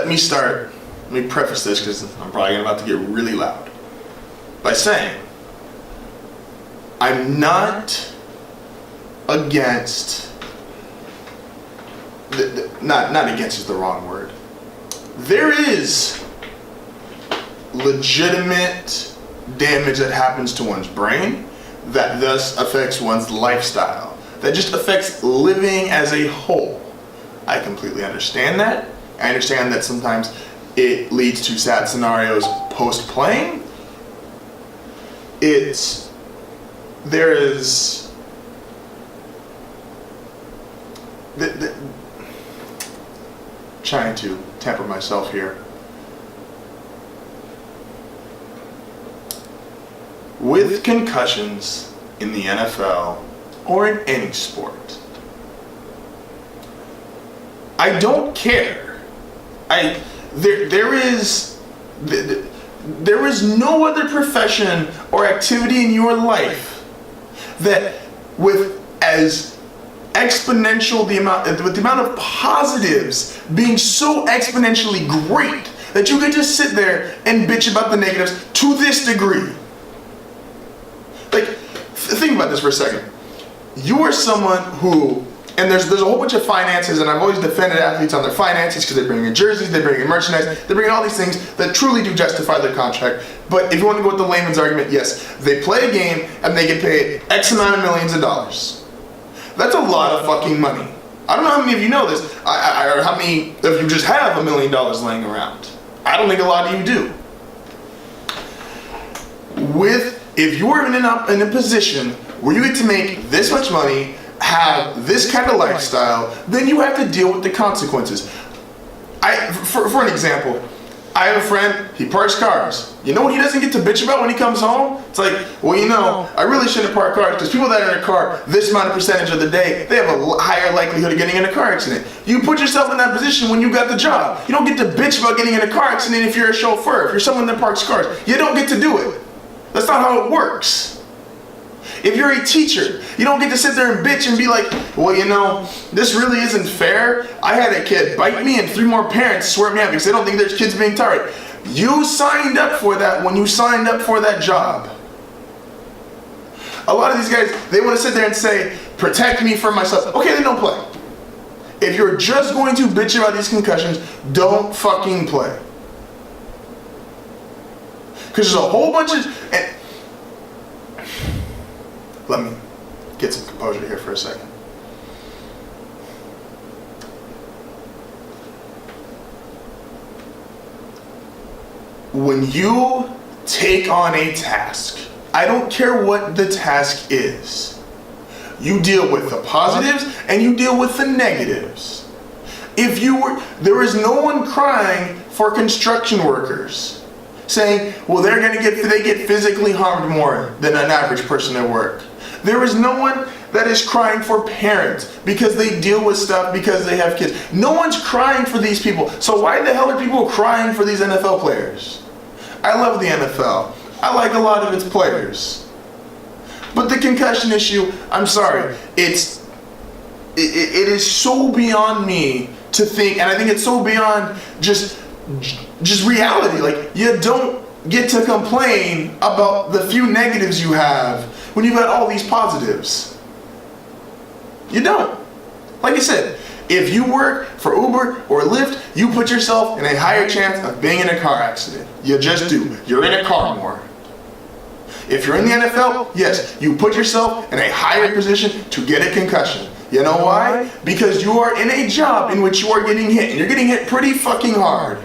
let me preface this because I'm probably about to get really loud by saying I'm not against, not against is the wrong word. There is legitimate damage that happens to one's brain that thus affects one's lifestyle, that just affects living as a whole. I completely understand that. I understand that sometimes it leads to sad scenarios post-playing. There is trying to temper myself here. With concussions in the NFL or in any sport, I don't care. There is no other profession or activity in your life that with as exponential with the amount of positives being so exponentially great that you can just sit there and bitch about the negatives to this degree. Like, think about this for a second. You are someone who, and there's a whole bunch of finances, and I've always defended athletes on their finances because they bring in jerseys, they bring in merchandise, they bring in all these things that truly do justify their contract. But if you want to go with the layman's argument, yes, they play a game and they get paid X amount of millions of dollars. That's a lot of fucking money. I don't know how many of you know this, or how many of you just have $1 million laying around. I don't think a lot of you do. If you're in a position where you get to make this much money, have this kind of lifestyle, then you have to deal with the consequences. For an example, I have a friend, he parks cars. You know what he doesn't get to bitch about when he comes home? It's like, well, you know, I really shouldn't park cars because people that are in a car this amount of percentage of the day, they have a higher likelihood of getting in a car accident. You put yourself in that position when you got the job. You don't get to bitch about getting in a car accident if you're a chauffeur, if you're someone that parks cars. You don't get to do it. That's not how it works. If you're a teacher, you don't get to sit there and bitch and be like, well, you know, this really isn't fair. I had a kid bite me and 3 more parents swear me out because they don't think there's kids being tolerated. You signed up for that when you signed up for that job. A lot of these guys, they want to sit there and say, protect me from myself. Okay, then don't play. If you're just going to bitch about these concussions, don't fucking play. Because there's a whole bunch of... Let me get some composure here for a second. When you take on a task, I don't care what the task is, you deal with the positives and you deal with the negatives. There is no one crying for construction workers saying, well, they get physically harmed more than an average person at work. There is no one that is crying for parents because they deal with stuff because they have kids. No one's crying for these people. So why the hell are people crying for these NFL players? I love the NFL. I like a lot of its players. But the concussion issue, I'm sorry, it is so beyond me to think, and I think it's so beyond just reality. Like, you don't get to complain about the few negatives you have when you've got all these positives. You don't. Like I said, if you work for Uber or Lyft, you put yourself in a higher chance of being in a car accident. You just do. You're in a car more. If you're in the NFL, yes, you put yourself in a higher position to get a concussion. You know why? Because you are in a job in which you are getting hit, and you're getting hit pretty fucking hard.